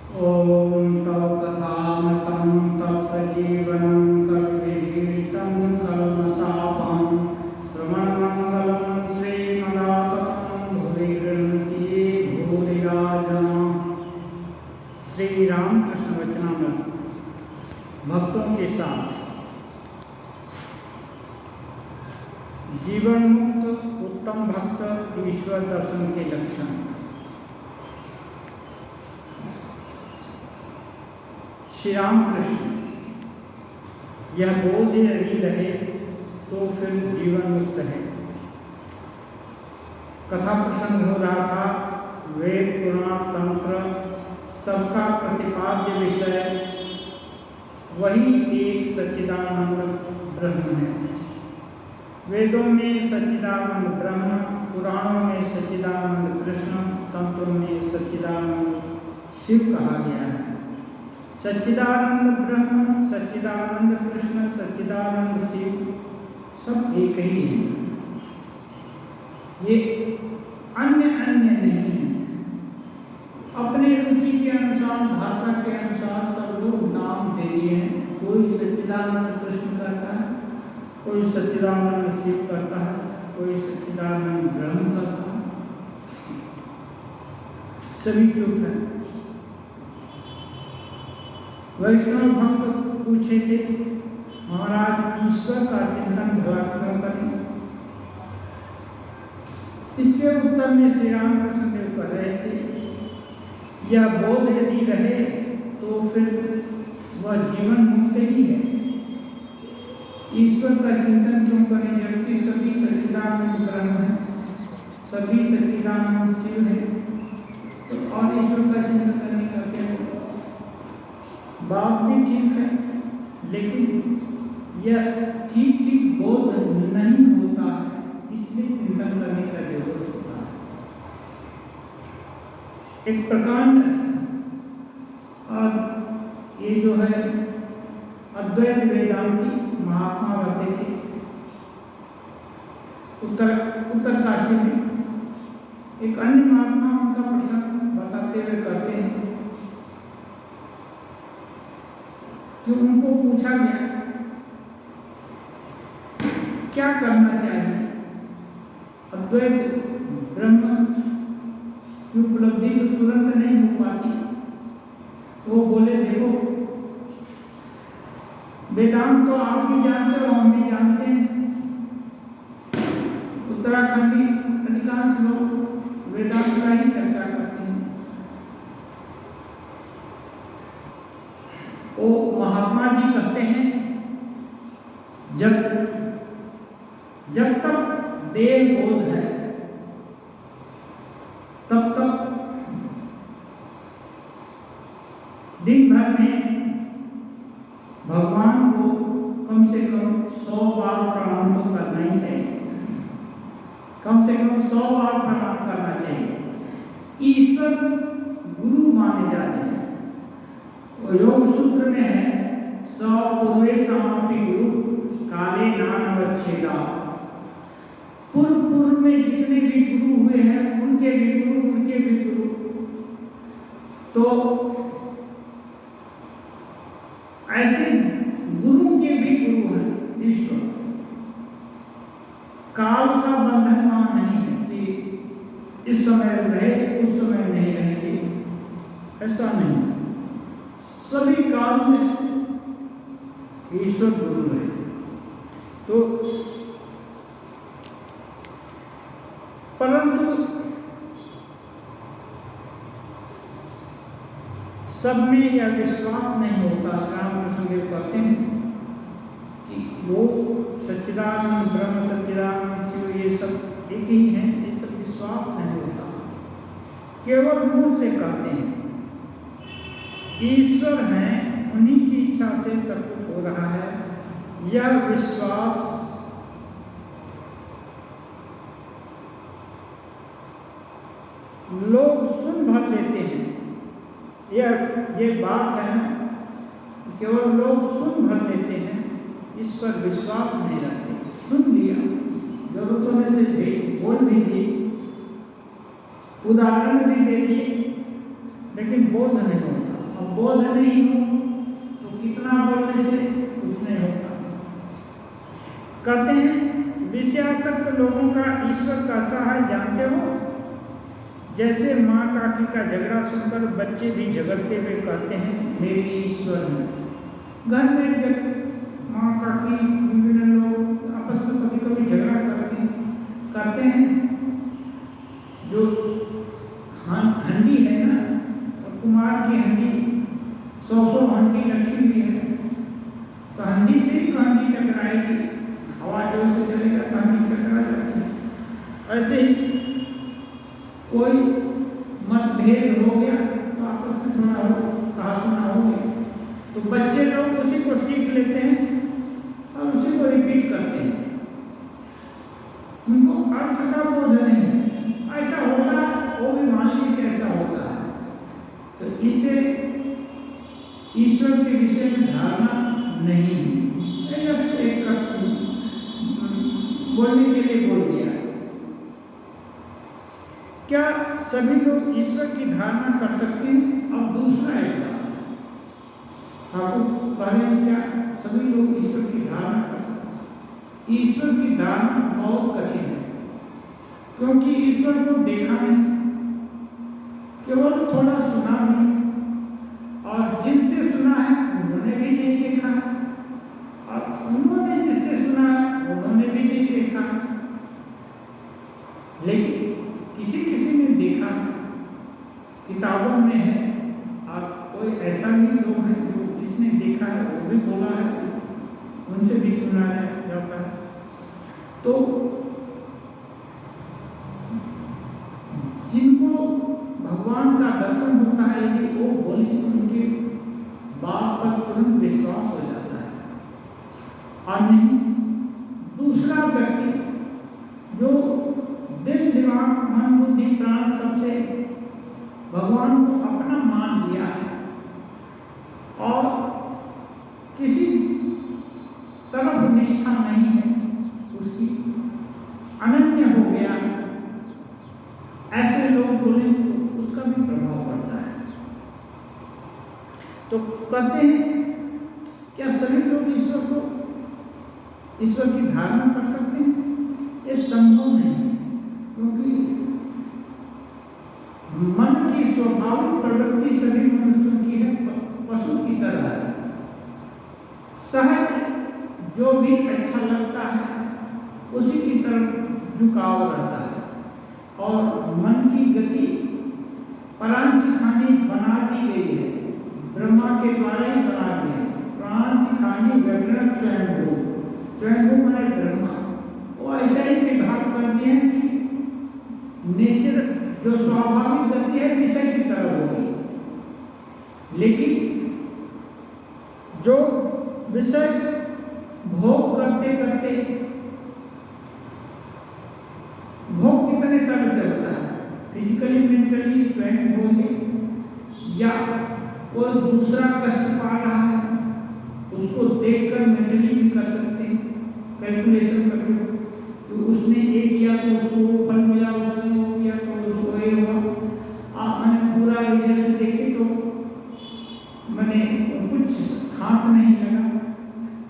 ॐ तव कथामृतं तप्तजीवनं कविभिरीडितं कल्मषापहं श्रवणमङ्गलं श्रीमदाततं भुवि गृह्णन्ति भूरिदा जनाः। श्री रामकृष्ण वचनामृत भक्तों के साथ जीवन मुक्त उत्तम भक्त ईश्वर दर्शन के लक्षण। श्री रामकृष्ण, यह बोध यदि रहे तो फिर जीवन मुक्त है। कथा प्रसंग हो रहा था, वेद पुराण तंत्र सबका प्रतिपाद्य विषय वही एक सच्चिदानंद ब्रह्म है। वेदों में सच्चिदानंद ब्रह्म, पुराणों में सच्चिदानंद कृष्ण, तंत्रों में सच्चिदानंद शिव कहा गया है। सच्चिदानंद ब्रह्म, सच्चिदानंद कृष्ण, सच्चिदानंद शिव सब एक ही है। ये अन्य नहीं है। अपने रुचि के अनुसार, भाषा के अनुसार सब लोग नाम दे दिए हैं। कोई सच्चिदानंद कृष्ण करता है, कोई सच्चिदानंद शिव करता है, कोई सच्चिदानंद ब्रह्म करता है। सभी चुप है। वैष्णव भक्त पूछे थे, महाराज ईश्वर का चिंतन भला क्यों करें? इसके उत्तर में श्री रामकृष्ण देव कह रहे थे, यह बोध यदि रहे तो फिर वह जीवन मुक्त ही है। ईश्वर का चिंतन क्यों करें जबकि सभी सच्चिदानंद ब्रह्म है, सभी सच्चिदानंद शिव है, और ईश्वर का चिंतन करने का क्या? बात भी ठीक है, लेकिन यह ठीक बोध नहीं होता है, इसलिए चिंतन करने का जरूरत होता है। एक प्रकांड और ये जो है अद्वैत वेदांती महात्मा रहते थे उत्तर काशी में। एक अन्य महात्मा उनका प्रसंग बताते हुए कहते हैं कि उनको पूछा गया क्या करना चाहिए, अद्वैत ब्रह्म की उपलब्धि तो तुरंत नहीं हो पाती। वो बोले, देखो वेदांत तो आप भी जानते हो, हम भी जानते हैं। उत्तराखंडी अधिकांश लोग वेदांत का ही चर्चा करते हैं। वो महात्मा जी कहते हैं, जब तक देह बोध है तब तक दिन भर में भगवान को कम से कम 100 बार प्रणाम तो करना ही चाहिए। कम से कम 100 बार प्रणाम करना चाहिए। ईश्वर गुरु माने जाते हैं। योग सूत्र में है, स पूर्वेशामपि गुरु काले नानवच्छेदा। पूर्व में जितने भी गुरु हुए हैं उनके भी गुरु तो ऐसे गुरु के भी गुरु हैं ईश्वर। काल का बंधन वहां नहीं है कि इस समय रहे उस समय नहीं रहेंगे, ऐसा नहीं। सभी काल में ईश्वर गुरु है। तो परंतु सब में यह विश्वास नहीं होता। श्री रामकृष्ण देव कहते हैं कि लोग सच्चिदानंद ब्रह्म, सच्चिदानंद शिव ये सब एक ही हैं, ये सब विश्वास नहीं होता। केवल मुंह से कहते हैं ईश्वर हैं, उन्हीं की इच्छा से सब कुछ हो रहा है। यह विश्वास लोग सुन भर लेते हैं। ये बात है ना, केवल लोग सुन भर लेते हैं, इस पर विश्वास नहीं रखते। सुन लिया, जरूरत होने से बोल भी दिए, उदाहरण भी दे दिए, लेकिन बोध नहीं होता। अब बोध नहीं हो तो कितना बोलने से कुछ नहीं होता। कहते हैं विषयासक्त लोगों का ईश्वर कैसा है जानते हो? जैसे माँ काकी का झगड़ा सुनकर बच्चे भी झगड़ते हुए कहते हैं मेरी ईश्वर है। घर में जब माँ काकी विभिन्न लोग आपस में कभी कभी झगड़ा करते हैं, जो हंडी है ना, कुमार की हंडी 100 हंडी रखी हुई है, तो हंडी से ही तो हंडी टकराएगी, हवा जोर से चलेगा तो हंडी टकरा जाती है। ऐसे ही कोई मतभेद हो गया तो आपस में थोड़ा कहा सुना हो गया, तो बच्चे लोग उसी को सीख लेते हैं और उसी को रिपीट करते हैं। उनको अर्थ का बोध नहीं। ऐसा होता है, वो भी मान लीजिए कि ऐसा होता है, तो इससे ईश्वर के विषय में धारणा नहीं है। बस एक बोलने के लिए बोल दिया। क्या सभी लोग ईश्वर की धारणा कर सकते हैं? अब दूसरा एक बात, आपको पहले क्या सभी लोग ईश्वर की धारणा कर सकते हैं? ईश्वर की धारणा बहुत कठिन है, क्योंकि ईश्वर को देखा नहीं, केवल थोड़ा सुना भी है, और जिनसे सुना है उन्होंने भी नहीं देखा, और उन्होंने जिससे सुना है उन्होंने भी नहीं देखा। लेकिन किसी किसी ने देखा, किताबों में है, और कोई ऐसा भी लोग हैं जो जिसने देखा है वो भी बोला है, उनसे भी सुना जाता है। तो जिनको भगवान का दर्शन होता है, यदि वो बोले तो उनके बात पर तुरंत विश्वास हो जाता है। और नहीं, दूसरा व्यक्ति जो दिल दिमाग मन बुद्धि प्राण सबसे भगवान को अपना मान लिया है और किसी तरफ निष्ठा नहीं है, उसकी अनन्य हो गया है, ऐसे लोग बोले तो उसका भी प्रभाव पड़ता है। तो कहते हैं क्या सभी लोग ईश्वर की धारणा कर सकते हैं? ये संभव नहीं है, क्योंकि मन की स्वाभाविक प्रवृत्ति सभी मनुष्यों की है, पशु की तरह है। सहज जो भी अच्छा लगता है उसी की तरफ झुकाव रहता है, और मन की गति प्राणचिखानी बना दी गई है, ब्रह्मा के द्वारा ही बना दी है। प्राणचिखानी व्यतिरक स्वयंभू माने ब्रह्मा, वो ऐसा ही विभाग कर दिए हैं कि नेचर जो स्वाभाविक गति है विषय की तरफ होगी, लेकिन जो विषय भोग करते करते, भोग कितने तरह से होता है, फिजिकली मेंटली स्वयं होंगे, या कोई दूसरा कष्ट पा रहा है उसको देखकर मेंटली भी कर सकते हैं कैलकुलेशन करके, तो उसने ये किया तो उसको वो फल मिला, उसने वो किया तो उसको ये हुआ। मैंने पूरा रिजल्ट देखे तो मैंने कुछ हाथ नहीं लगा।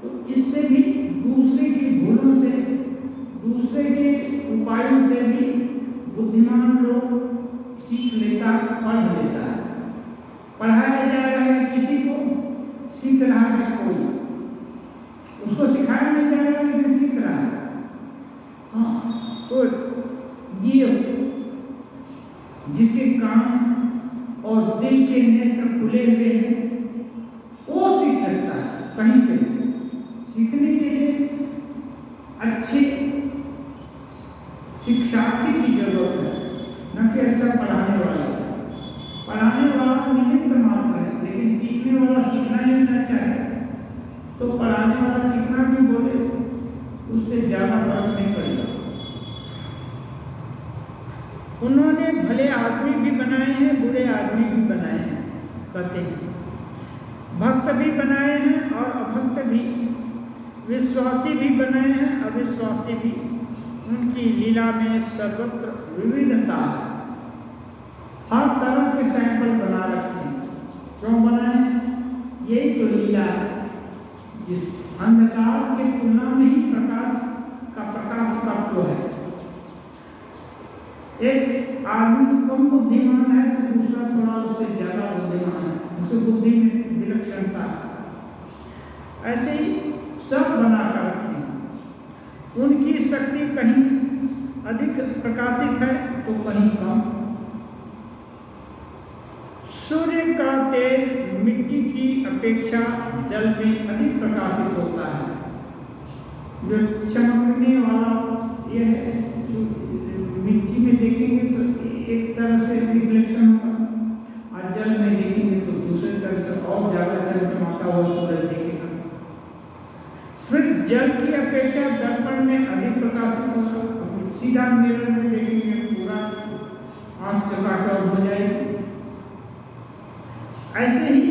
तो इससे भी दूसरे की भूलों से, दूसरे के उपायों से भी बुद्धिमान लोग सीख लेता है, पढ़ लेता है। पढ़ाया जा रहा है किसी को, सीख रहा है कोई, उसको सिखाया नहीं जा रहा लेकिन सीख रहा है। हाँ, तो ये जिसके कान और दिल के नेत्र खुले हुए हैं वो सीख सकता है कहीं से। सीखने के लिए अच्छे शिक्षार्थी की जरूरत है, न कि अच्छा पढ़ाने वाले। पढ़ाने वाला निमित्त मात्र है, लेकिन सीखने वाला सीखना ही न चाहे तो पढ़ाने वाला कितना भी बोले उससे ज़्यादा फर्क नहीं पड़ेगा। उन्होंने भले आदमी भी बनाए हैं, बुरे आदमी भी बनाए हैं, कहते हैं भक्त भी बनाए हैं और अभक्त भी, विश्वासी भी बनाए हैं, अविश्वासी भी। उनकी लीला में सर्वत्र विविधता है, हर तरह के सैंपल बना रखे हैं। क्यों बनाए? यही तो लीला है, जिस अंधकार के तुलना में ही प्रकाश तत्व है। एक आदमी कम बुद्धिमान है तो दूसरा थोड़ा उससे ज्यादा बुद्धिमान है, उसकी बुद्धि में विलक्षणता है। ऐसे ही सब बनाकर रखे हैं। उनकी शक्ति कहीं अधिक प्रकाशित है तो कहीं कम। सूर्य का तेज मिट्टी की अपेक्षा जल में अधिक प्रकाशित होता है। जो चमकने वाला ये है, मिट्टी में देखेंगे तो एक तरह से रिफ्लेक्शन होगा, और जल में देखेंगे तो दूसरी तरह से और ज्यादा चमचमाता हुआ सूरज दिखेगा। फिर जल की अपेक्षा दर्पण में अधिक प्रकाशित होगा। सीधा मिरर में देखेंगे पूरा आंख चकाचौंध हो जाएगी। ऐसे ही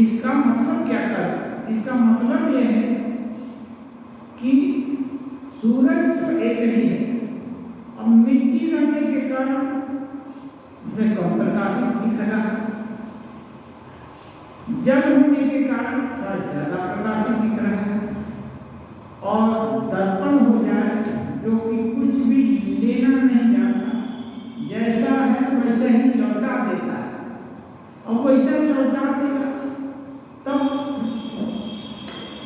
इसका मतलब क्या कर, इसका मतलब यह है कि सूरज तो एक ही है, अब मिट्टी रहने के कारण उसमें कम प्रकाशित दिख रहा है, जल होने के कारण थोड़ा ज्यादा प्रकाशित दिख रहा है, और दर्पण हो जाए जो कि कुछ भी लेना नहीं जानता, जैसा है वैसे ही लौटा देता है, और वैसा लौटा देगा तब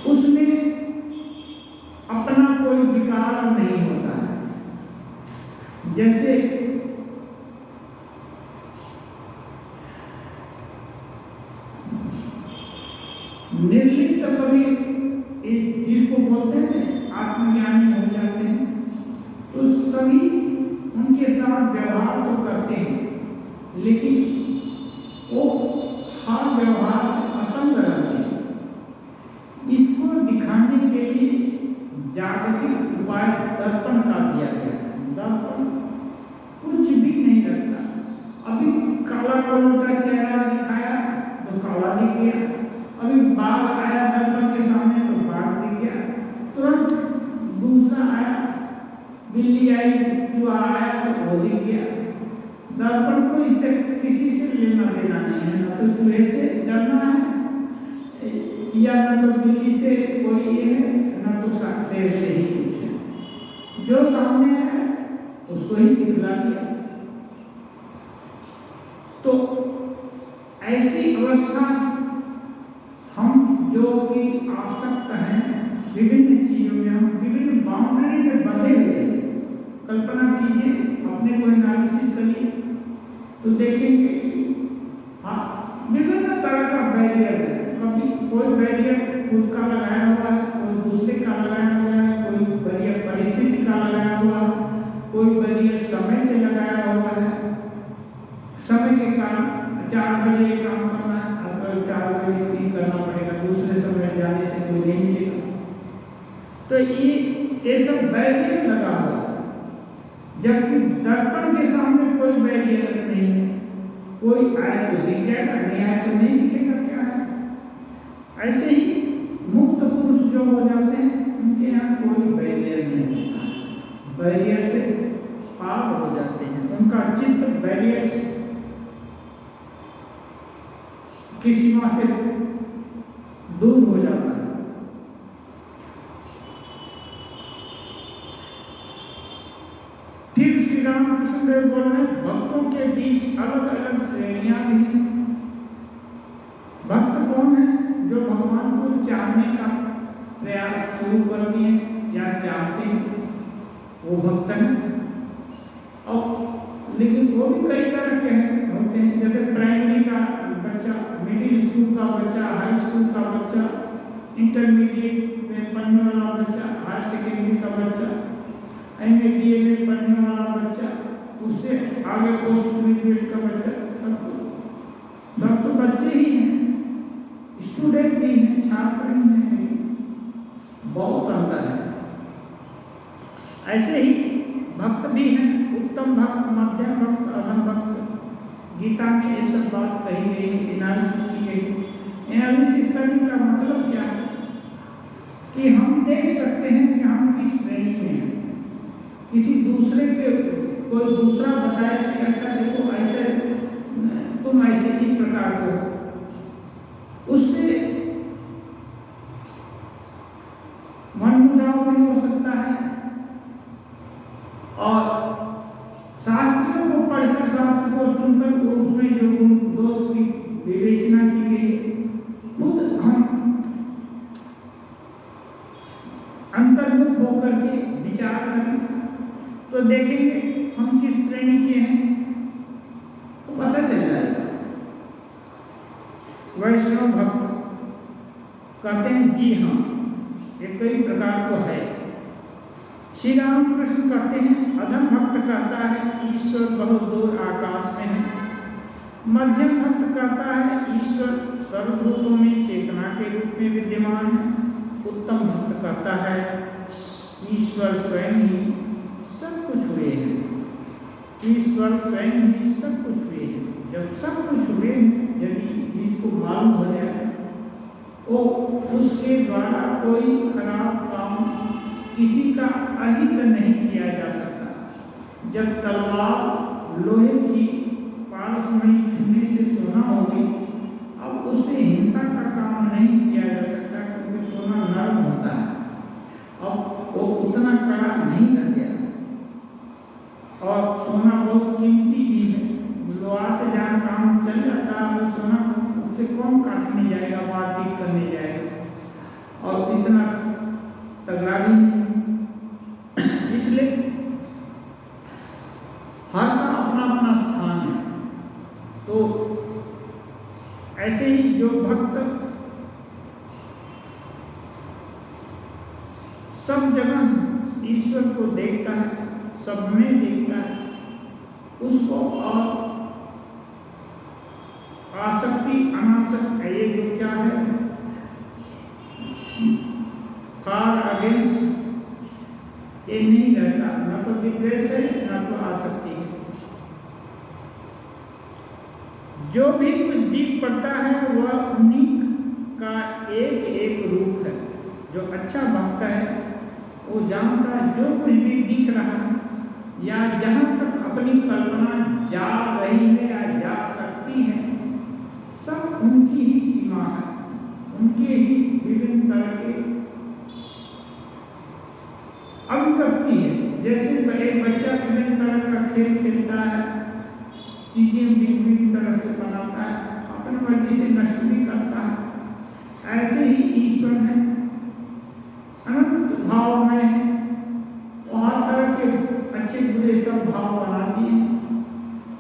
उसमें अपना कोई विकार नहीं होता है। जैसे निर्लिप्त कवि एक चीज को बोलते हैं, आत्मज्ञानी हो जाते हैं, तो सभी उनके साथ व्यवहार तो करते हैं, लेकिन वो हर व्यवहार से असंग रहते हैं। इसको दिखाने के लिए जागतिक उपाय दर्पण का दिया गया है। दर्पण कुछ भी नहीं रखता। अभी काला कोलोटा चेहरा दिखाया तो काला दिख गया, अभी बाघ आया दर्पण के सामने तो बाघ दिख गया, तुरंत दूसरा आया, बिल्ली आई, चूहा आया तो वो दिख गया। दर्पण को इससे किसी से लेना देना नहीं है, न तो चूहे से डरना है, या न तो बिल्ली से कोई ये है, न तो शेर से ही कुछ है। जो सामने है उसको ही दिखला दिया। तो ऐसी अवस्था हम जो कि आसक्त हैं विभिन्न चीजों में, हम विभिन्न बाउंड्री में बंधे हुए हैं। कल्पना कीजिए, अपने को एनालिसिस करिए तो देखेंगे हाँ विभिन्न तरह का बैरियर है। कभी कोई बैरियर खुद का लगाया हुआ है, कोई दूसरे का लगाया हुआ है, कोई बैरियर परिस्थिति का लगाया हुआ है, कोई बैरियर समय से लगाया हुआ है। समय के कारण 4 बजे काम करना है, अगर 4 बजे नहीं करना पड़ेगा, दूसरे समय जाने से कोई नहीं मिलेगा। तो ये सब बैरियर लगा हुआ है, जबकि दर्पण के सामने कोई बैरियर नहीं है। कोई आए तो दिख जाएगा, नहीं आए तो नहीं दिखेगा, क्या है। ऐसे ही मुक्त पुरुष जो हो जाते हैं उनके यहाँ कोई बैरियर नहीं होता, बैरियर से पार हो जाते हैं। उनका चित्त बैरियर की सीमा से दूर हो जाता है। फिर श्री रामकृष्ण देव बोल रहे हैं, भक्तों के बीच अलग अलग श्रेणियां भी हैं। भक्त कौन है? जो भगवान को चाहने का प्रयास शुरू कर दिए या चाहते हैं, वो भक्त है। और लेकिन वो भी कई तरह के होते हैं, जैसे प्राइमरी का बच्चा, मिडिल स्कूल का बच्चा, हाई स्कूल का बच्चा, इंटरमीडिएट में पढ़ने वाला बच्चा, हायर सेकेंडरी का बच्चा, MA BA में पढ़ने वाला बच्चा, उससे आगे पोस्ट ग्रेजुएट का बच्चा, सब तो बच्चे ही हैं, स्टूडेंट ही हैं, छात्र ही हैं, लेकिन बहुत अंतर है। ऐसे ही भक्त भी हैं, उत्तम भक्त, मध्यम भक्त, अधम भक्त। गीता में ये सब बात कही गई है, एनालिसिस की गई। एनालिसिस करने का मतलब क्या है कि हम देख सकते हैं कि हम किस श्रेणी में हैं। किसी दूसरे के कोई दूसरा बताए कि अच्छा देखो ऐसे तुम ऐसे इस प्रकार के हो, हो सकता है। और शास्त्रों को पढ़कर, शास्त्र को सुनकर उसमें जो गुण दोष की विवेचना की गई, खुद हम अंतर्मुख होकर के विचार करें तो देखेंगे हम किस श्रेणी के हैं, तो पता चल जाएगा। वैष्णव भक्त कहते हैं जी हाँ, ये कई प्रकार तो है। श्री रामकृष्ण कहते हैं, अधम भक्त कहता है ईश्वर बहुत दूर आकाश में है। मध्यम भक्त कहता है ईश्वर सर्वभूतों में चेतना के रूप में विद्यमान है। उत्तम भक्त कहता है ईश्वर स्वयं ही सब कुछ हुए हैं। ईश्वर स्वयं ही सब कुछ हुए हैं। जब सब कुछ हुए हैं, यदि जिसको मालूम हो जाए वो उसके द्वारा कोई खराब काम किसी का अहित नहीं किया जा सकता। जब तलवार लोहे की पारसमणि छूने से सोना हो गई, अब उससे हिंसा का काम नहीं किया जा सकता, क्योंकि सोना नरम होता है। अब वो उतना कड़ा नहीं कर गया, और सोना बहुत कीमती भी है। लोहा से जहाँ काम चल जाता है, वो सोना उससे कौन काटने जाएगा, मारपीट करने जाएगा, और इतना तगड़ा भी नहीं। इसलिए हर का अपना अपना स्थान है। तो ऐसे ही जो भक्त सब जगह ईश्वर को देखता है, सब में देखता है, उसको और आसक्ति अनासक्त ये जो क्या है, फार अगेंस्ट, ये नहीं रहता। न तो विद्वेष है, न तो आसक्ति है। जो भी कुछ दिख पड़ता है वह उन्हीं का एक एक रूप है। जो अच्छा भक्त है वो जानता है जो कुछ भी दिख रहा है, या जहाँ तक अपनी कल्पना जा रही है या जा सकती है, सब उनकी ही सीमा है, उनके ही विभिन्न तरह के अभिव्यक्ति है। जैसे एक बच्चा विभिन्न तरह का खेल खेलता है, चीजें विभिन्न तरह से बनाता है, अपनी मर्जी से नष्ट भी करता है, ऐसे ही ईश्वर है, अनंत भाव में है। वो हर तरह के अच्छे बुरे सब भाव बना दिए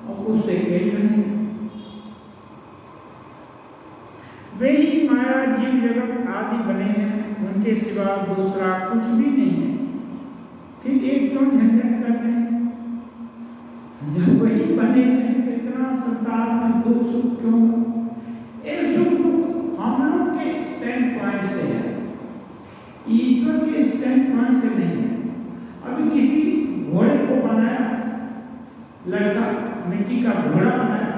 और उससे खेल रहे हैं। वे ही माया जीव जगत आदि बने हैं, उनके सिवा दूसरा कुछ भी नहीं है। फिर एक क्यों झंझट कर रहे हैं? जब वही बने हैं तो इतना संसार में दुख सुख क्यों? ये सुख हम लोग के स्टैंड पॉइंट से है, ईश्वर के स्टैंड पॉइंट से नहीं है। अभी किसी घोड़े को बनाया, लड़का मिट्टी का घोड़ा बनाया,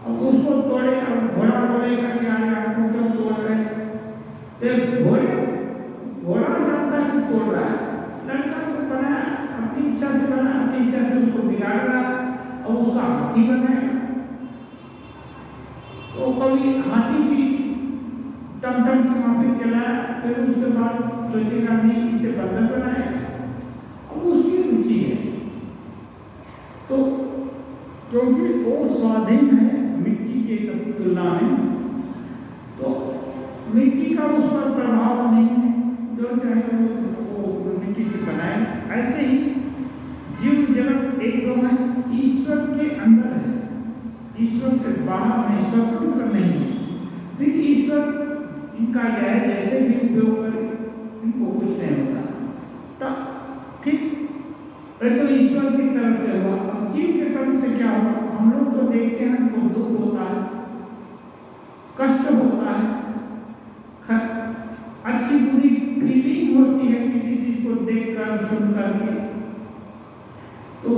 अब उसको तोड़े, अब घोड़ा बोलेगा कि अरे आपको क्यों तोड़ रहे? तो घोड़ा जानता है कि तोड़ रहा है, लड़का तो बनाया अपनी इच्छा से, बनाया अपनी इच्छा से, उसको बिगाड़ रहा है और उसका हाथी बनाएगा। तो कभी हाथी भी टमटम की माफिक चलाया, फिर उसके बाद सोचेगा नहीं इससे बंदर बनाएगा, अब उसकी रुचि है। तो क्योंकि वो स्वाधीन है मिट्टी के तुलना में, तो मिट्टी का उस पर प्रभाव नहीं है, जो चाहे वो मिट्टी से बनाए। ऐसे ही जीव जगत एक दो है, ईश्वर के अंदर है, ईश्वर से बाहर नहीं, स्वतंत्र नहीं है। फिर ईश्वर इनका जो है जैसे भी उपयोग करे, इनको कुछ नहीं होता। तब फिर तो ईश्वर की तरफ से हुआ, अब जीव की तरफ से क्या हुआ? हम लोग तो देखते हैं हमको दुख होता है, कष्ट होता है, अच्छी बुरी फीलिंग होती है किसी चीज को देखकर सुन करके, तो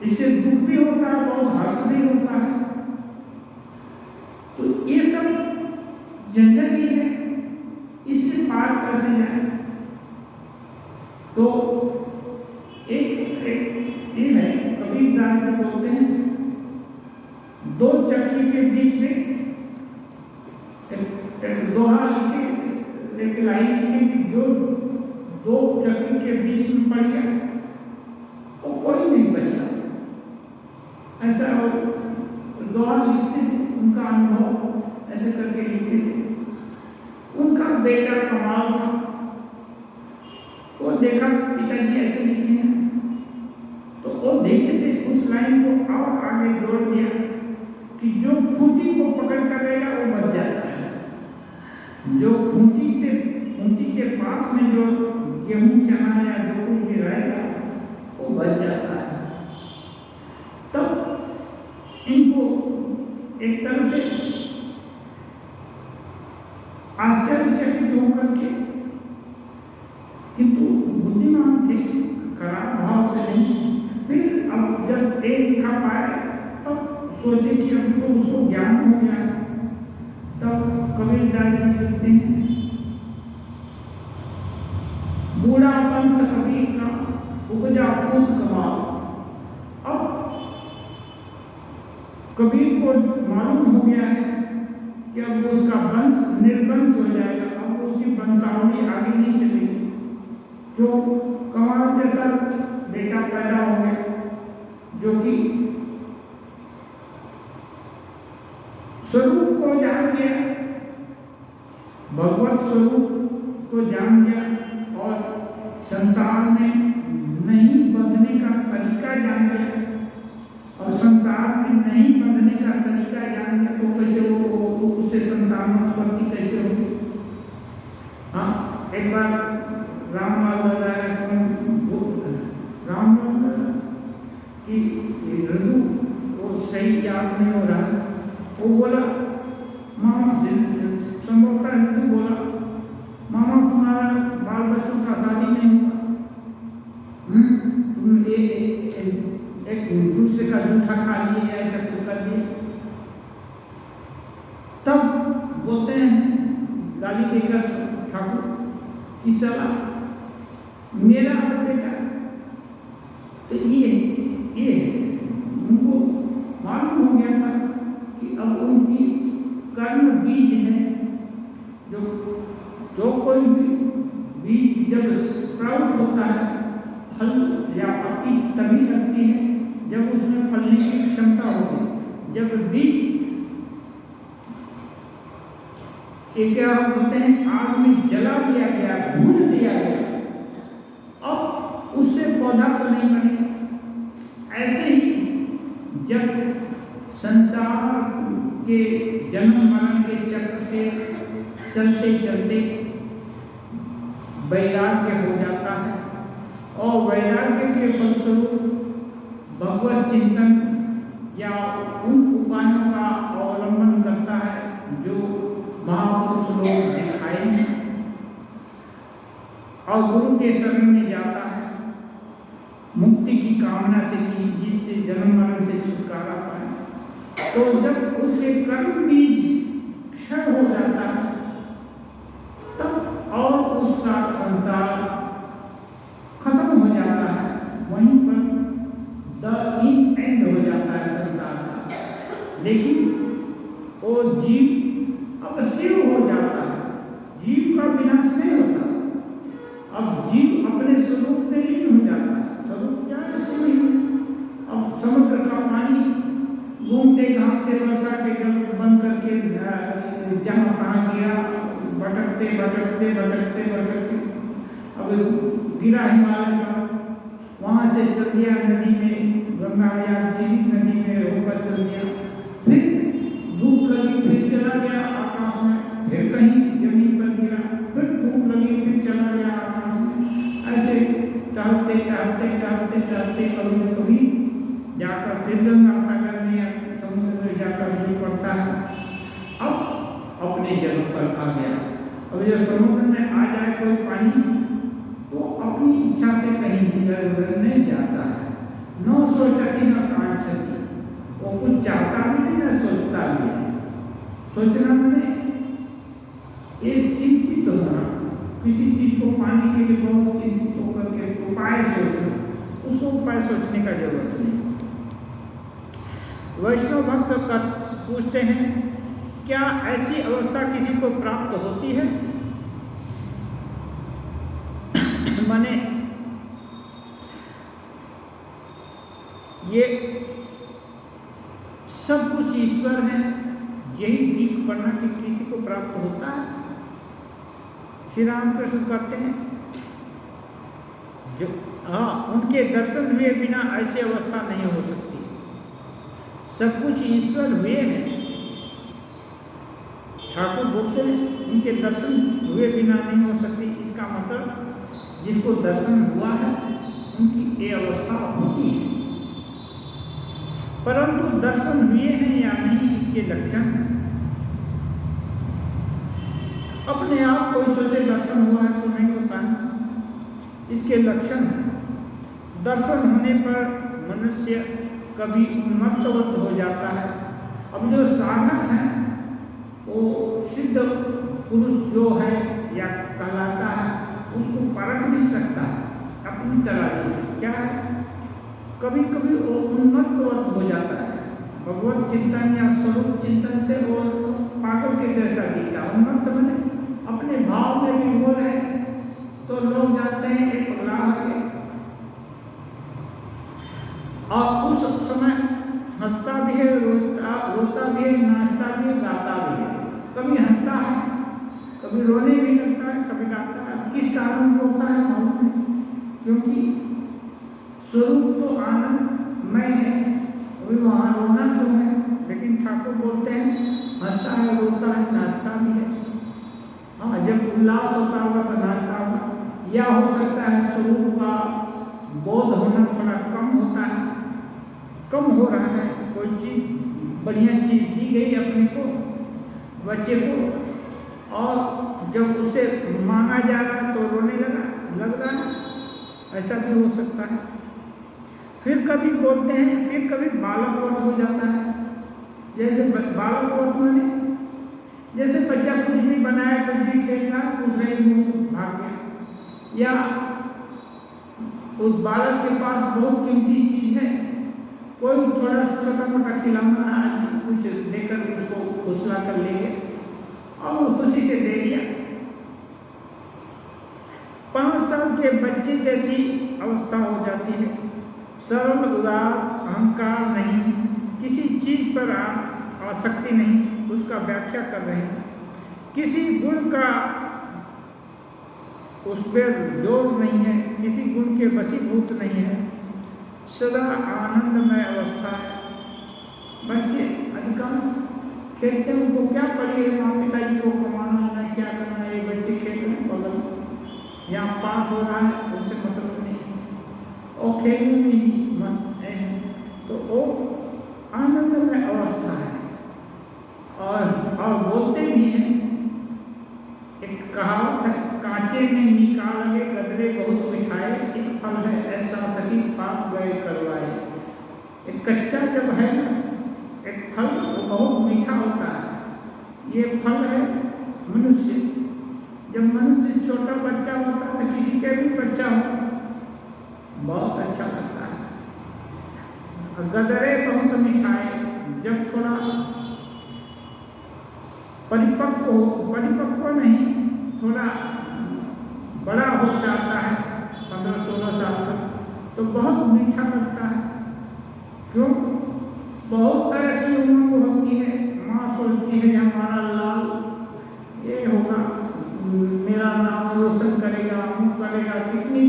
इससे दुख भी होता है, बहुत हर्ष भी होता है। तो ये सब झंझट ही है, इससे पार कैसे जाए? तो एक ये है, कबीरदास जी बोलते हैं, दो चक्की के बीच में एक दोहा लिखे, एक लाइन लिखे कि जो दो चक्की के बीच में पड़ गया और कोई नहीं बचा। ऐसा वो दोहा लिखते थे, उनका अनुभव ऐसे करके लिखते थे। उनका बेटा कमाल था, वो देखा पिताजी ऐसे लिखे हैं तो वो देखे से उस लाइन को और आगे जोड़ दिया कि जो खूंटी को पकड़ कर रहेगा वो बच जाता है। जो खूंटी के पास में जो गेहूं चना या जो कुछ भी रहेगा वो बच जाता है। तब इनको एक तरह से आश्चर्यचकित होकर के, किंतु बुद्धिमान थे, खराब भाव से नहीं। फिर अब जब एक दिखा पाए तब सोचे कि अब तो उसको ज्ञान हो गया है। तब कबीरदास जी लिखते हैं, बूढ़ा वंश कबीर का उपजा पूत कमाल। अब कबीर को मालूम हो गया है कि अब उसका वंश निर्वंश हो जाएगा, अब उसकी वंशावली आगे नहीं चलेगी। जो कमाल जैसा बेटा पैदा हो गया, जो कि स्वरूप को जान गया, भगवत स्वरूप को जान गया और संसार में नहीं बंधने का तरीका जान गया। और संसार में नहीं बंधने का तरीका जान गया तो कैसे वो उससे संतान उत्पत्ति कैसे होगी। हाँ, एक बार रामलाल कि ऋतु वो सही याद नहीं हो रहा, वो बोला मामा से, संभवतः ऋतु बोला मामा तुम्हारा बाल बच्चों का शादी नहीं हुआ, तुम एक दूसरे का जूठा खा लिए, ऐसा कुछ कर दिए। तब बोलते हैं गाली देकर ठाकुर की सलाह मेरा और बेटा तो ये उनको मालूम हो गया था कि अब उनकी कर्म बीज है। जो कोई भी बीज जब स्प्राउट होता है, फल या पत्ती तभी लगती है जब उसमें फलने की क्षमता होगी। जब बीज क्या बोलते हैं आग में जला दिया गया, भून दिया गया, अब उससे पौधा तो नहीं बनेगा। ऐसे ही जब संसार के जन्म मरण के चक्र से चलते चलते वैराग्य हो जाता है और वैराग्य के फलस्वरूप भगवत चिंतन या उन उपायों का अवलंबन करता है जो महापुरुष लोग दिखाए हैं और गुरु के शरण में जाता है मुक्ति की कामना से कि जिससे जन्म मरण से छुटकारा पाए। तो जब उसके कर्म बीज क्षय हो जाता है तब और उसका संसार खत्म हो जाता है, वहीं पर द इन एंड हो जाता है संसार का। लेकिन वो जीव अब शिव हो जाता है, जीव का विनाश नहीं होता। अब जीव अपने स्वरूप में लीन हो जाता है। स्वरूप क्या है? शिव ही। अब समुद्र का पानी घूमते घामते वर्षा के जल बंद करके जहाँ तहाँ गिरा, भटकते भटकते भटकते भटकते अब गिरा हिमालय पर, वहाँ से चल दिया नदी में, गंगा या किसी नदी में होकर चल दिया, फिर धूप लगी फिर चला गया आकाश में, फिर कहीं जमीन पर गिरा, फिर धूप लगी फिर चला गया आकाश में। ऐसे टहलते टहलते टहलते टहलते कभी जाकर फिर गंगा सागर में या समुद्र में जाकर गिर पड़ता है। अब अपने जगह पर आ गया। अब जब समुद्र में आ जाए कोई पानी तो अपनी इच्छा से कहीं इधर उधर नहीं जाता है। न सोचती न कांक्षती, वो कुछ चाहता भी नहीं न सोचता भी है। सोचना मैंने एक चिंतित होना, किसी चीज को पाने के लिए बहुत चिंतित होकर के उपाय सोचना, उसको उपाय सोचने का जरूरत नहीं। वैष्णव भक्त पूछते हैं क्या ऐसी अवस्था किसी को प्राप्त होती है? माने ये सब कुछ ईश्वर है, यही दिख पड़ना कि किसी को प्राप्त होता है। श्री रामकृष्ण कहते हैं जो उनके दर्शन हुए बिना ऐसी अवस्था नहीं हो सकती। सब कुछ ईश्वर हुए हैं, ठाकुर बोलते हैं उनके दर्शन हुए बिना नहीं हो सकती। इसका मतलब जिसको दर्शन हुआ है उनकी ये अवस्था होती है, परंतु दर्शन हुए हैं या नहीं इसके लक्षण हैं। अपने आप कोई सोचे दर्शन हुआ है तो नहीं होता है, इसके लक्षण हैं। दर्शन होने पर मनुष्य कभी उन्मत्तवत हो जाता है। अब जो साधक हैं वो सिद्ध पुरुष जो है या कहलाता है, उसको परख भी सकता है अपनी तलाश से। क्या है, कभी कभी वो उन्मत्तवत हो जाता है भगवत चिंतन या स्वरूप चिंतन से, वो पागल के जैसा दिखता है। उन्मत्त बने अपने भाव में भी वो रहे तो लोग जानते हैं एक पगला है। और उस समय हंसता भी है, रोता भी है, नाचता भी है, गाता भी है। कभी हंसता है, कभी रोने भी लगता है, कभी गाता है। किस कारण रोता है मालूम है, क्योंकि स्वरूप तो आनंदमय है, अभी वहाँ रोना क्यों है। लेकिन ठाकुर बोलते हैं हंसता है, रोता है, नाचता भी है। हाँ, जब उल्लास होता होगा तो नाचता होगा, या हो सकता है स्वरूप का बोध होना थोड़ा कम होता है, कम हो रहा है। कोई चीज़ बढ़िया चीज़ दी गई अपने को, बच्चे को, और जब उससे मांगा जा रहा है तो रोने लग रहा है, ऐसा भी हो सकता है। फिर कभी बोलते हैं, फिर कभी बालकवत हो जाता है। जैसे बालकवत माने जैसे बच्चा कुछ भी बनाया, कुछ भी खेल रहा है, दूसरे मुंह भाग गया, या उस बालक के पास बहुत कीमती चीज़ है, कोई थोड़ा छोटा मोटा खिलौना आदि कुछ देकर उसको फुसला कर ले गए और वो खुशी से दे दिया। 5 साल के बच्चे जैसी अवस्था हो जाती है। सरल उदार, अहंकार नहीं, किसी चीज़ पर आसक्ति नहीं, उसका व्याख्या कर रहे हैं। किसी गुण का उस पर जोर नहीं है, किसी गुण के वशीभूत नहीं है, सदा आनंदमय अवस्था है। बच्चे अधिकांश खेलते हैं, उनको क्या पड़ी है माँ पिताजी को कमाना है, क्या करना है। ये बच्चे खेल रहे हैं बगल में, यहाँ पाठ हो रहा है, उनसे मतलब नहीं है, और खेलने में ही मस्त है, तो वो आनंदमय अवस्था है। और बोलते भी हैं, एक कहावत है, कांचे में निकाल गए गदरे बहुत मिठाए, एक फल है ऐसा सही पाप गए करवाए। एक कच्चा जब है ना, एक फल वो बहुत मीठा होता है। ये फल है मनुष्य। जब मनुष्य छोटा बच्चा होता है तो किसी के भी बच्चा हो बहुत अच्छा लगता है। गदरे बहुत मिठाए, जब थोड़ा परिपक्व नहीं, थोड़ा बड़ा हो जाता है 15-16 साल तक, तो बहुत मीठा लगता है। क्यों? बहुत तरह की उमंग होती है। माँ सोचती है हमारा लाल ये होगा, मेरा नाम रोशन करेगा, अमुक करेगा, कितनी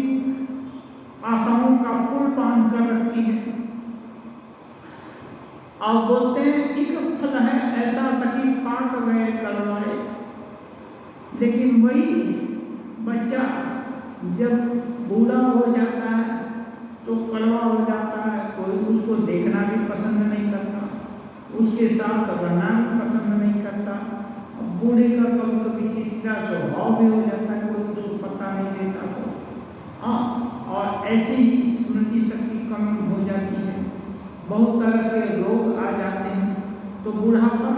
आशाओं का पुल बांध कर रखती है। और बोलते हैं एक फल है ऐसा सखी पाक गए करवाए। लेकिन वही बच्चा जब बूढ़ा हो जाता है तो कड़वा हो जाता है, कोई उसको देखना भी पसंद नहीं करता, उसके साथ रहना भी पसंद नहीं करता। बूढ़े का कभी कभी चिड़चिड़ा स्वभाव भी हो जाता है, कोई उसको पता नहीं देता तो हाँ, और ऐसे ही स्मृति शक्ति कम हो जाती है, बहुत तरह के रोग आ जाते हैं। तो बुढ़ापा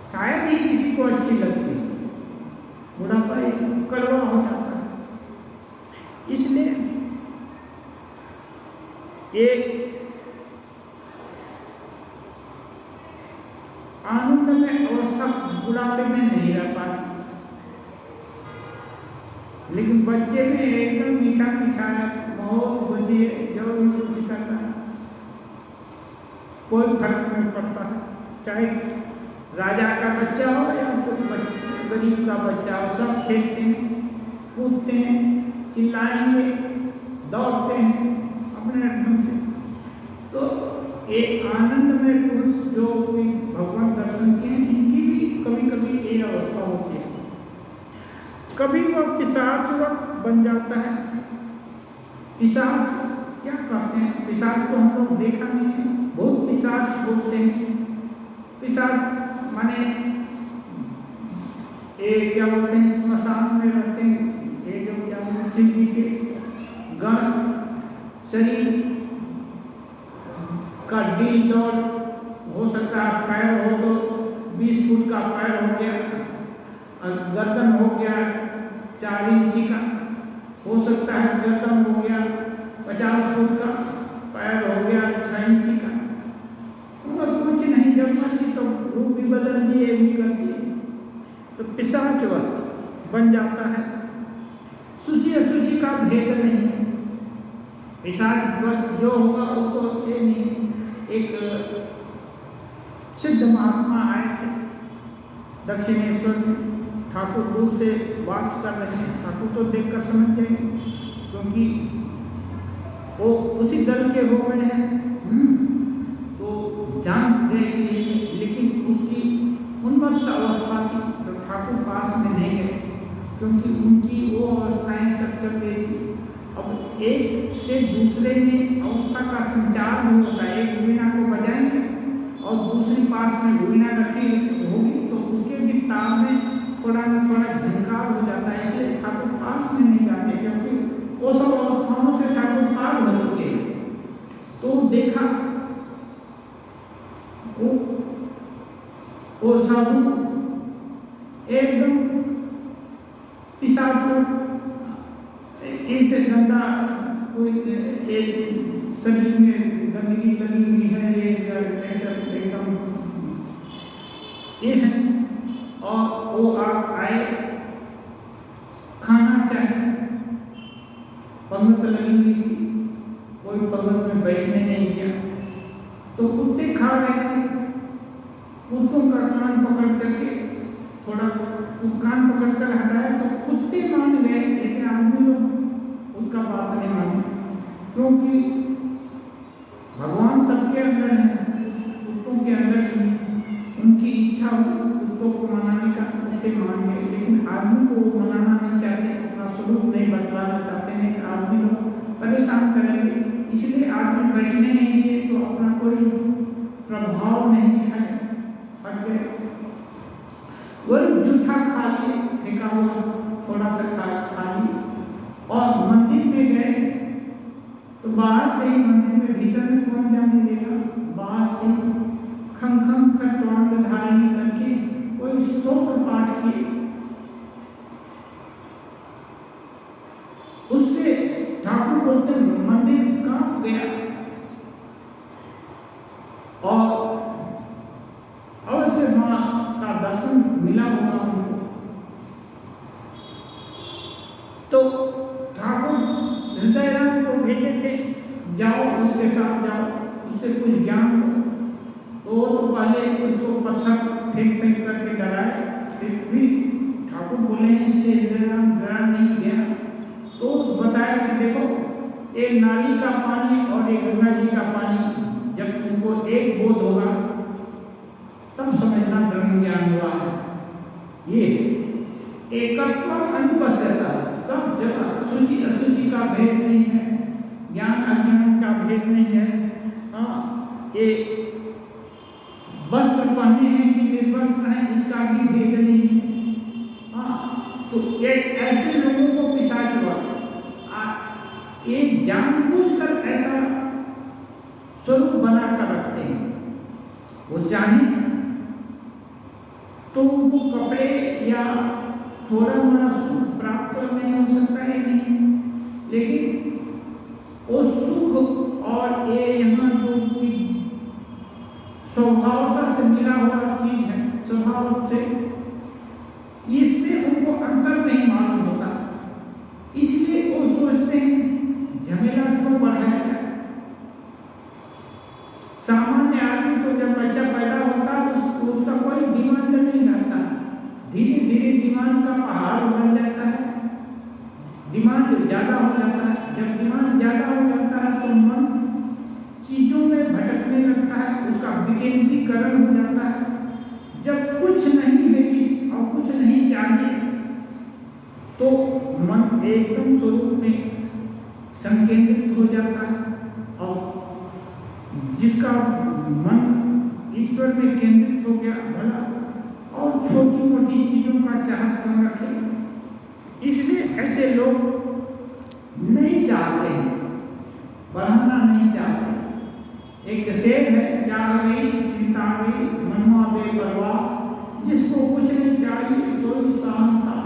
शायद ही किसी को अच्छी लगती है, बुढ़ापा एक कड़वा हो जाता है। इसलिए एक आनंदमय अवस्था बुढ़ापे में नहीं रह पाती। लेकिन बच्चे में एकदम मीठा मीठा है, बहुत बच्चे जो भी कुछ करता है कोई फर्क नहीं पड़ता है, चाहे राजा का बच्चा हो या गरीब का बच्चा हो, सब खेलते हैं, कूदते हैं, चिल्लाएंगे, दौड़ते हैं अपने ढंग से। तो एक आनंदमय पुरुष जो कि भगवान दर्शन के हैं, इनकी भी कभी कभी ये अवस्था होती है। कभी वह पिशाच बन जाता है। पिशाच क्या कहते हैं? पिशाच तो हम लोग देखा नहीं है, बहुत पिशाच बोलते हैं। पिशाच माने ये क्या बोलते हैं, स्मशान में रहते हैं, ये जो क्या बोलते हैं, शिव जी के गण शरीर का दिल दौड़ हो सकता है, पैर हो तो 20 फुट का पैर हो गया, और गर्दन हो गया 4 इंची का, हो सकता है गर्दन हो गया 50 फुट का, पैर हो गया 6 इंची का। और कुछ नहीं, जब मर्जी तो रूप भी बदल दिए, भी कर दिए, तो पिशाच बन जाता है। सूची असूची का भेद नहीं। पिशाच जो होगा उसको ये नहीं। एक सिद्ध महात्मा आए थे दक्षिणेश्वर में, ठाकुर दूर से वाच कर रहे हैं, ठाकुर तो देखकर समझ गए क्योंकि वो उसी दल के हो गए हैं, तो जान गए कि, लेकिन उसकी उन्मत्त अवस्था थी तो ठाकुर पास में नहीं गए क्योंकि उनकी वो अवस्थाएं सब चल गई थी। अब एक से दूसरे में अवस्था का संचार नहीं होता है। एक वीणा को बजाएंगे और दूसरी पास में वीणा रखी होगी तो उसके भी ताल में थोड़ा न थोड़ा झंकार हो जाता है, इसलिए ठाकुर पास में नहीं जाते क्योंकि वो सब अवस्थाओं से ठाकुर पार हो चुके हैं। तो देखा वो साधु एकदम पिशाच ऐसे गंदा, कोई एक शरीर में गंदगी लगी हुई है, ये ऐसा एकदम ये है। और वो आप आए, खाना चाहिए, पंगत लगी हुई थी, कोई पंगत में बैठने नहीं गया, तो कुत्ते खा रहे थे, कुत्तों का कान पकड़ करके थोड़ा कान पकड़ कर हटाया तो कुत्ते मान गए, लेकिन आदमी लोग उसका बात नहीं माने क्योंकि भगवान सबके अंदर है, कुत्तों के अंदर भी उनकी इच्छा हुई कुत्तों को मनाने का तो कुत्ते मान गए, लेकिन आदमी को वो मनाना नहीं चाहते, अपना स्वरूप नहीं बदलाना चाहते, नहीं तो आदमी लोग परेशान करेंगे, इसलिए आदमी बैठने नहीं दिए तो अपना कोई प्रभाव नहीं दिखाए, हट गए। वही जूठा खा लिए, फेंका हुआ थोड़ा सा खा लिए और मंदिर में गए तो बाहर से ही मंदिर में, भीतर में कौन जाने देगा, बाहर से खंग खंग खटवांग धारणी करके कोई स्तोत्र पाठ किए, उससे ठाकुर बोलते मंदिर कांप गया और अवश्य मां का दर्शन मिला होगा उनको। तो ठाकुर हृदय राम को भेजे थे, जाओ उसके साथ जाओ, उससे कुछ ज्ञान लो। तो वो तो पहले उसको पत्थर फेंक फेंक करके डराए, फिर भी ठाकुर बोले इसलिए हृदय राम डरा नहीं गया। तो बताया कि देखो एक नाली का पानी और एक गंगा जी का पानी, जब तुमको एक बोध होगा तब समझना ब्रह्म ज्ञान हुआ है। ये एकत्व अनुपस्यता, सब जगह सूची असूची का भेद नहीं है, ज्ञान अज्ञान का भेद नहीं है। हाँ, ये वस्त्र पहने हैं कि निर्वस्त्र हैं इसका भी भेद नहीं है। हाँ, तो एक ऐसे लोगों को पिशाच हुआ, एक जानबूझकर ऐसा स्वरूप बनाकर रखते हैं, वो चाहे तो उनको कपड़े या थोड़ा मोड़ा सुख प्राप्त नहीं हो सकता है नहीं, लेकिन वो सुख और ये यहाँ जो स्वभावता से मिला हुआ चीज है, स्वभाव से इसमें उनको अंतर नहीं मालूम होता। डिमांड का पहाड़ बन जाता है, डिमांड ज़्यादा हो जाता है। जब डिमांड ज़्यादा हो जाता है तो मन चीज़ों में भटकने लगता है, उसका विकेंद्रीकरण हो जाता है। जब कुछ नहीं है किसी और कुछ नहीं चाहिए तो मन एकदम स्वरूप में संकेंद्रित हो जाता है, और जिसका मन ईश्वर में केंद्रित हो गया भला और छोटी मोटी चीज़ों का चाहत क्यों रखे। इसलिए ऐसे लोग नहीं चाहते, बढ़ाना नहीं चाहते। एक शेर है, चाह गई चिंता गई मनवा बेपरवाह, जिसको कुछ नहीं चाहिए सोई शहंशाह।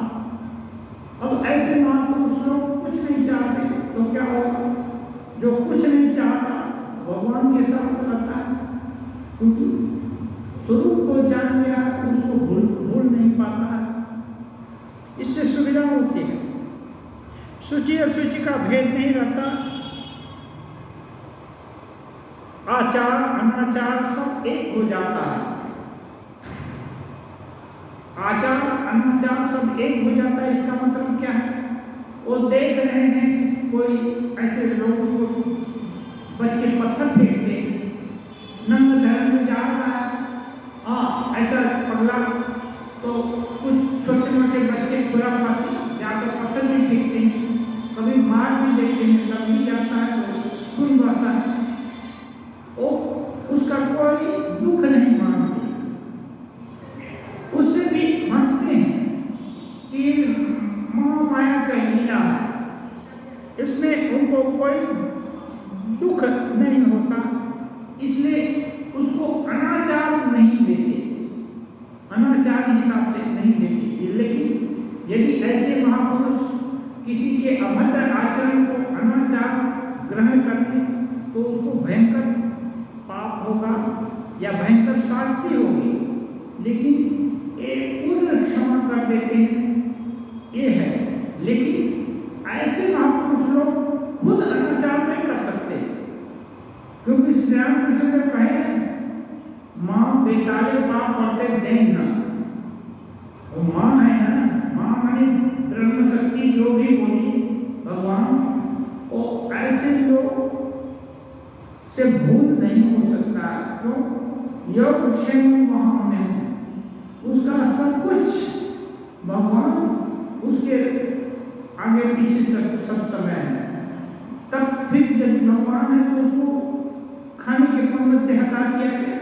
अब ऐसे महापुरुष लोग कुछ नहीं चाहते तो क्या होगा? जो कुछ नहीं चाहता भगवान के साथ रहता है, क्योंकि स्वरूप को जान लिया, उसको भूल नहीं पाता है। इससे सुविधा होती है, शुचि अशुचि का भेद नहीं रहता, आचार अनाचार सब एक हो जाता है। आचार अनाचार सब एक हो जाता है, इसका मतलब क्या है? वो देख रहे हैं कि कोई ऐसे लोगों को बच्चे पत्थर फेंकते, नंग धर्म में जा रहा है, हाँ ऐसा पगला, तो कुछ छोटे मोटे बच्चे खुराफाती जाकर पत्थर भी फेंकते हैं, कभी मार भी देते हैं, लग भी जाता है तो खून बहता है, वो उसका कोई दुख नहीं मानते, उससे भी हंसते हैं कि माँ माया का लीला है, इसमें उनको कोई दुख नहीं होता, इसलिए उसको अनाचार नहीं लेते, अनाचार हिसाब से नहीं लेते। लेकिन यदि ऐसे महापुरुष किसी के अभद्र आचरण को अनाचार ग्रहण कर ले तो उसको भयंकर पाप होगा या भयंकर शास्ति होगी, लेकिन ये पूर्ण क्षमा कर देते हैं, ये है। लेकिन ऐसे महापुरुष लोग खुद अनाचार नहीं कर सकते, क्योंकि श्री रामकृष्ण ने कहे माँ बेताले पाप करते दें ना, वो माँ है ना, माँ माने ब्रह्म शक्ति जो भी बोली भगवान, वो ऐसे लोग से भूल नहीं हो सकता। क्यों? योग क्षेम वहाँ में उसका सब कुछ भगवान उसके आगे पीछे सब समय है। तब फिर यदि भगवान है तो उसको खाने के पंगत से हटा दिया गया,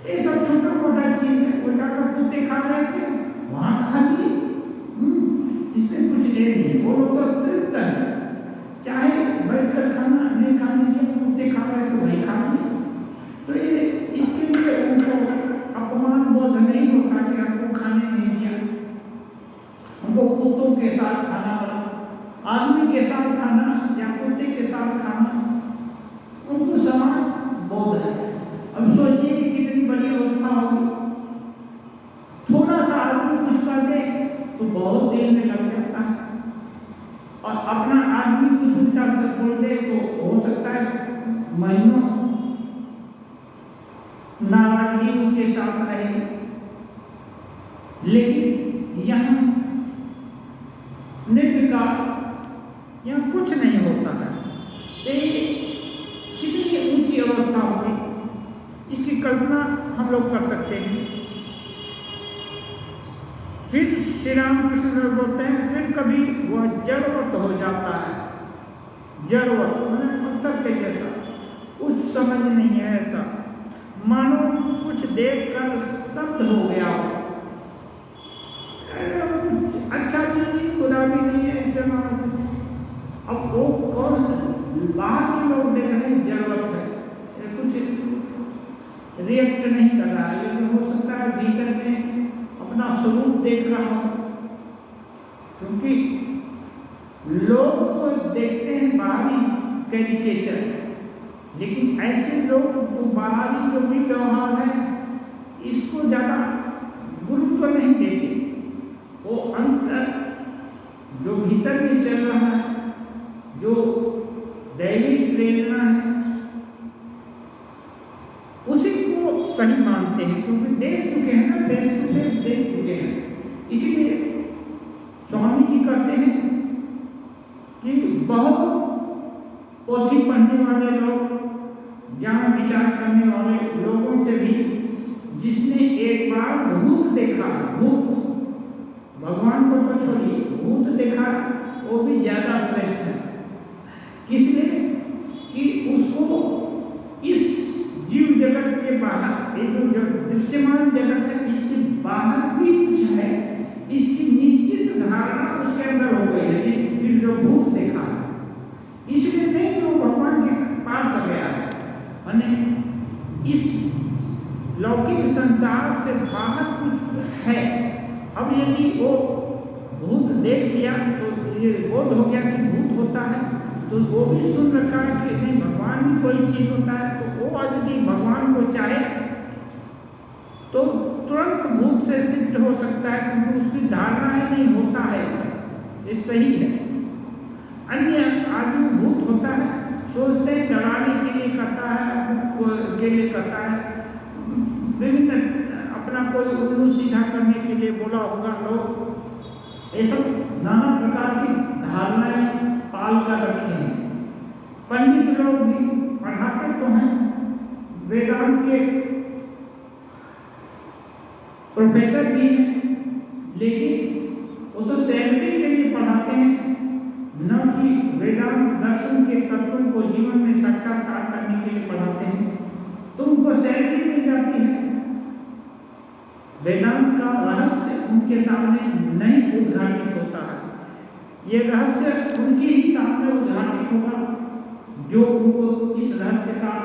ये सब छोटा मोटा चीज है, वो जाकर कुत्ते खा रहे थे वहाँ खा लिए, इसमें कुछ नहीं, वो लोग तो तृप्त है, चाहे बैठकर खाना नहीं खाने दिए, कुत्ते खा रहे थे वही खा लिए। तो ये इसके लिए उनको अपमान बोध नहीं होता कि हमको खाने नहीं दिया, उनको कुत्तों के साथ खाना पड़ा, आदमी के साथ खाना या कुत्ते के साथ खाना उनको समान बोध है। अब सोचिए कि कितनी बड़ी अवस्था होगी, थोड़ा सा आदमी कुछ कर दे तो बहुत देर में लग जाता है, और अपना आदमी कुछ उल्टा से बोल दे तो हो सकता है महीनों नाराजगी उसके साथ रहेगी। लेकिन यहाँ निर्विकार, यहाँ कुछ नहीं होता है, ये कितनी ऊंची अवस्था होगी, इसकी कल्पना हम लोग कर सकते हैं। फिर श्री रामकृष्ण बोलते हैं फिर कभी वह जड़वत हो जाता है, जड़वत मैंने पत्थर के जैसा, कुछ समझ नहीं है ऐसा, मानो कुछ देखकर स्तब्ध हो गया हो, अच्छा भी नहीं बुरा भी नहीं है, ऐसे मानो कुछ। अब वो कौन, बाहर के लोग देख रहे हैं जड़वत है, कुछ रिएक्ट नहीं कर रहा है, लेकिन हो सकता है भीतर में अपना स्वरूप देख रहा हो, क्योंकि लोग तो देखते हैं बाहरी कैरिकेचर, लेकिन ऐसे लोग तो बाहरी जो भी व्यवहार है इसको ज़्यादा गुरुत्व नहीं देते, वो अंतर जो भीतर में चल रहा है, जो दैवी प्रेरणा है, उसी को सही मानते हैं, क्योंकि देख चुके हैं ना, फेस टू फेस देख चुके हैं। इसीलिए स्वामी जी कहते हैं कि बहुत पोथी पढ़ने वाले लोग, ज्ञान विचार करने वाले लोगों से भी जिसने एक बार भूत देखा, भूत, भगवान को तो छोड़िए, भूत देखा, वो भी ज्यादा श्रेष्ठ है। किस लिए? कि उसको इस जीव जगत के बाहर, ये जो दृश्यमान जगत है, इससे बाहर भी कुछ है, इसकी निश्चित धारणा उसके अंदर हो गई है, जिस जो भूत देखा है। इसलिए नहीं कि वो भगवान के पास गया है, माने इस लौकिक संसार से बाहर कुछ है। अब यदि वो भूत देख लिया तो ये बोध हो गया कि भूत होता है, तो वो भी सुन रखा है कि नहीं भगवान भी कोई चीज होता है, तो वो यदि भगवान को चाहे तो तुरंत भूत से सिद्ध हो सकता है, क्योंकि उसकी धारणा है नहीं होता है ऐसा, ये सही है। अन्य आदमी भूत होता है, सोचते हैं डराने के लिए कहता है, के लिए कहता है, विभिन्न अपना कोई उल्लू सीधा करने के लिए बोला होगा लोग, ये सब नाना प्रकार की धारणाएं पाल कर रखे हैं। पंडित लोग भी पढ़ाते तो हैं, वेदांत के प्रोफेसर भी हैं, लेकिन वो तो सैलरी के लिए पढ़ाते हैं, न कि वेदांत दर्शन के तत्वों को जीवन में साक्षात्कार करने के लिए पढ़ाते हैं, तो उनको सैलरी मिल जाती है। वेदांत का रहस्य उनके सामने नहीं उद्घाटित होता है, ये रहस्य उनके ही सामने उद्घाटित होगा जो उनको इस रहस्य का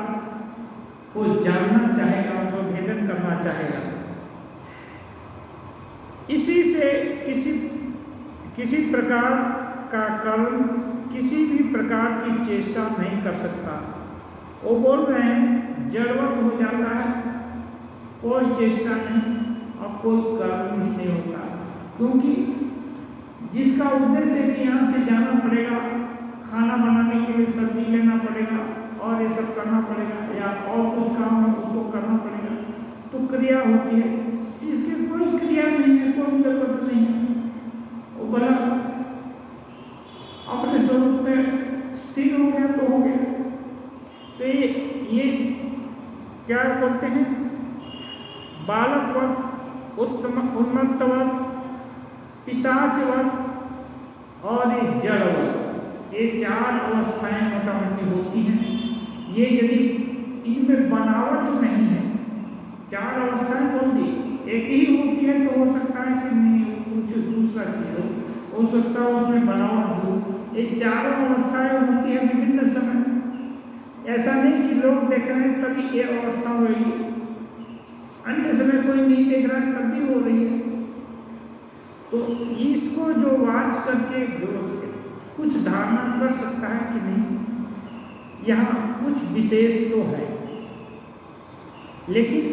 को जानना चाहेगा, उसको भेदन करना चाहेगा। इसी से किसी प्रकार का कर्म किसी भी प्रकार की चेष्टा नहीं कर सकता। वो बोल रहे हैं जड़वत हो जाता है, कोई चेष्टा नहीं और कोई कर्म भी नहीं होता, क्योंकि जिसका उद्देश्य है कि यहाँ से जाना पड़ेगा, खाना बनाने के लिए सब्जी लेना पड़ेगा और ये सब करना पड़ेगा, या और कुछ काम है उसको करना पड़ेगा, तो क्रिया होती है। जिसकी कोई क्रिया नहीं है, कोई जरूरत नहीं है, वो भला अपने स्वरूप में स्थिर हो गया तो हो गया। तो ये क्या बोलते हैं, बालकवत, उन्मत्तवत, पिशाचवत और ये जड़वत, ये चार अवस्थाएं मोटा मोटी होती हैं। ये यदि इनमें बनावट नहीं है, चार अवस्थाएं बोल दी, एक ही होती है तो हो सकता है कि नहीं कुछ दूसरा चीज हो सकता है उसमें बनावट हो। ये चारों अवस्थाएं होती है विभिन्न समय, ऐसा नहीं कि लोग देख रहे हैं तभी ये अवस्था होगी, अन्य समय कोई नहीं देख रहा है तब भी हो रही है। तो इसको जो वाच करके जो कुछ धारणा कर सकता है कि नहीं यहाँ कुछ विशेष तो है, लेकिन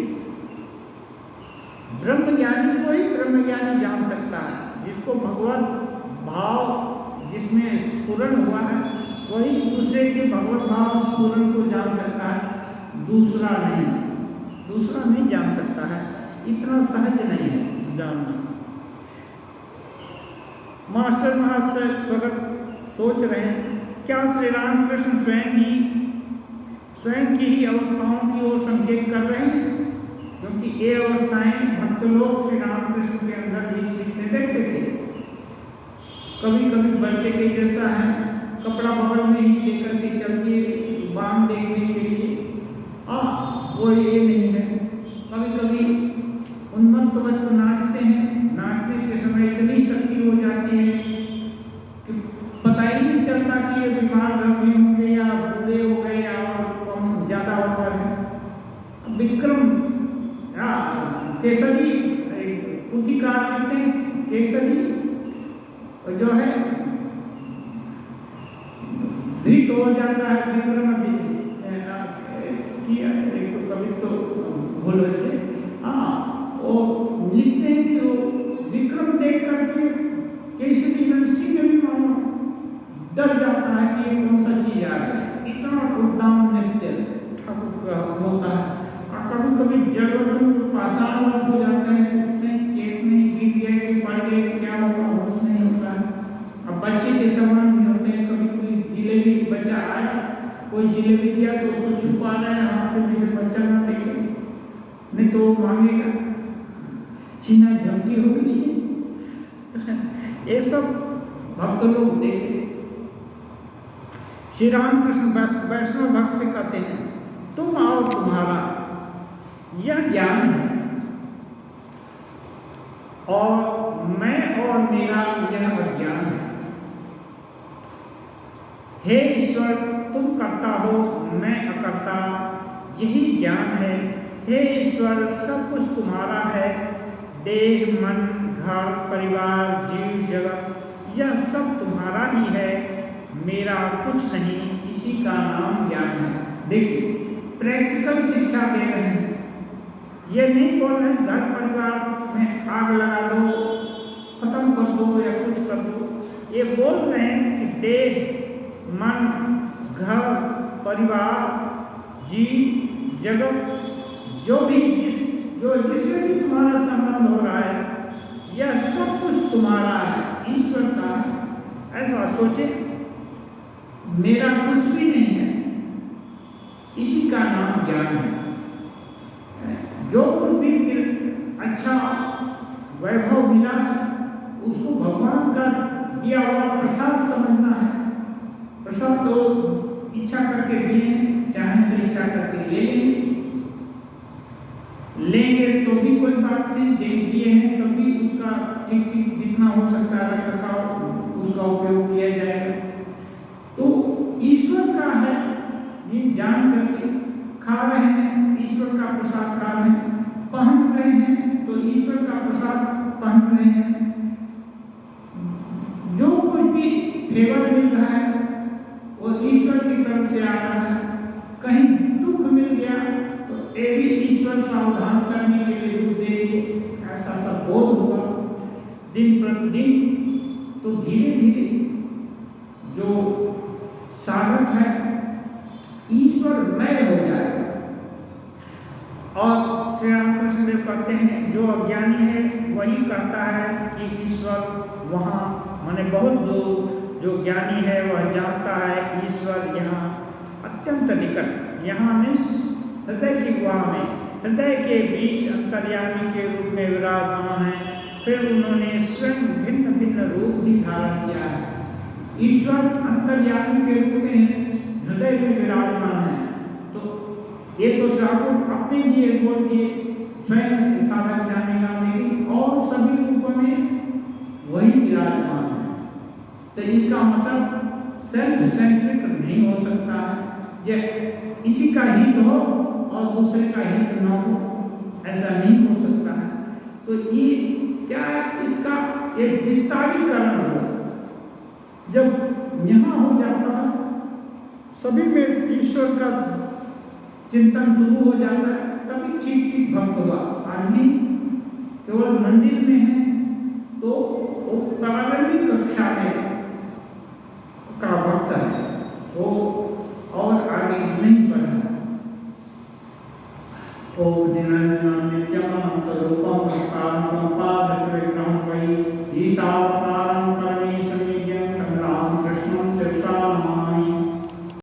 ब्रह्मज्ञानी को ही ब्रह्मज्ञानी जान सकता है। जिसको भगवत भाव जिसमें स्फुरण हुआ है वही दूसरे के भगवत भाव स्फुरण को जान सकता है, दूसरा नहीं जान सकता है, इतना सहज नहीं है जानना। मास्टर महाशय स्वगत सोच रहे हैं, क्या श्री रामकृष्ण स्वयं की ही अवस्थाओं की ओर संकेत कर रहे हैं? क्योंकि ये अवस्थाएं भक्त लोग श्री रामकृष्ण के अंदर बीच में देखते थे। कभी कभी बच्चे के जैसा है, कपड़ा बगल में ही लेकर के चलती बांध देखने के लिए, वो ये नहीं है। कभी कभी उन्मत्तवत नाचते हैं, नाचने के समय इतनी शक्ति हो जाती है कि पता ही नहीं चलता कि ये बीमार भी होंगे या बूढ़े हो गए या कम ज़्यादा उम्र है। विक्रम केसरी पुथिकार कहते हैं, केसरी जो है भीत हो जाता है विक्रम किया एक तो कभी तो भूल बच्चे वो लिखते हैं कि वो विक्रम देख करके केसरी सिंह भी मानो डर जाता है कि ये कौन सा चीज आ गया, इतना उद्दाम नृत्य होता है। और कभी कभी जड़वत पाषाणवत हो जाते हैं, कुछ नहीं, चेत नहीं, गिर गए कि पड़ गए कि क्या होगा, होश नहीं होता है। बच्चे के समान भी होते हैं। कभी कभी जिलेबी बच्चा आया, कोई जिलेबी दिया तो उसको छुपा रहे हैं हाथ से, जैसे बच्चा ना देखे, नहीं तो वो मांगेगा, छीना झपटी होगी। ये सब भक्त लोग देखे थे। श्री रामकृष्ण वैष्णव भक्त से कहते हैं, तुम और तुम्हारा यह ज्ञान है और मैं और मेरा यह अज्ञान है। हे ईश्वर, तुम करता हो, मैं अकर्ता, यही ज्ञान है। हे ईश्वर, सब कुछ तुम्हारा है, देह, मन, घर, परिवार, जीव जगत, यह सब तुम्हारा ही है, मेरा कुछ नहीं, इसी का नाम ज्ञान है। देखिए, प्रैक्टिकल शिक्षा दे रहे हैं। ये नहीं बोल रहे घर परिवार में आग लगा दो, खत्म कर दो या कुछ कर दो। ये बोल रहे हैं कि देह, मन, घर, परिवार, जीव जगत, जो भी जिससे भी तुम्हारा संबंध हो रहा है, यह सब कुछ तुम्हारा है, ईश्वर का है। ऐसा सोचे, मेरा कुछ भी नहीं है, इसी का नाम ज्ञान है। जो कुछ भी अच्छा वैभव मिला है, उसको भगवान का दिया हुआ प्रसाद समझना है। प्रसाद तो इच्छा करके दिए, चाहे तो इच्छा करके ले लेंगे तो भी कोई बात नहीं, दे दिए हैं तो भी उसका ठीक ठीक जितना हो सकता है रख रखाव उसका उपयोग किया जाएगा। तो ईश्वर का है, ये जान करके खा रहे हैं, ईश्वर का प्रसाद खा रहे हैं, पहन रहे हैं तो ईश्वर का प्रसाद पहन रहे हैं। जो कुछ भी फेवर मिल रहा है वो ईश्वर की तरफ से आ रहा है। कहीं दुख मिल गया तो ये भी ईश्वर सावधान करने के लिए दुख दे दिए, ऐसा सब बोध हुआ दिन प्रतिदिन। तो धीरे धीरे जो साधक है ईश्वरमय हो जाएगा। और श्री रामकृष्ण देव कहते हैं, जो अज्ञानी है वही कहता है कि ईश्वर वहाँ, माने बहुत दूर। जो ज्ञानी है वह जानता है ईश्वर यहाँ अत्यंत निकट, यहाँ हृदय की गुहा में, हृदय के बीच अंतर्यामी के रूप में विराजमान है। फिर उन्होंने स्वयं भिन्न भिन्न रूप भी धारण किया है। ईश्वर अंतर्यामी के रूप में हृदय में विराजमान है। तो ये तो ठाकुर अपने लिए बोल दिए, स्वयं साधक जानेगा, लेकिन और सभी रूपों में वही विराजमान है। तो इसका मतलब सेल्फ सेंट्रिक नहीं हो सकता है, जब इसी का हित हो और दूसरे का हित न हो, ऐसा नहीं हो सकता है। तो ये क्या है, इसका एक विस्तारीकरण हो। जब यहाँ हो जाता है, सभी में ईश्वर का चिंतन शुरू हो जाता है, तभी ठीक ठीक भक्त हुआ। आदमी केवल मंदिर में है तो वो प्रारंभिक कक्षा में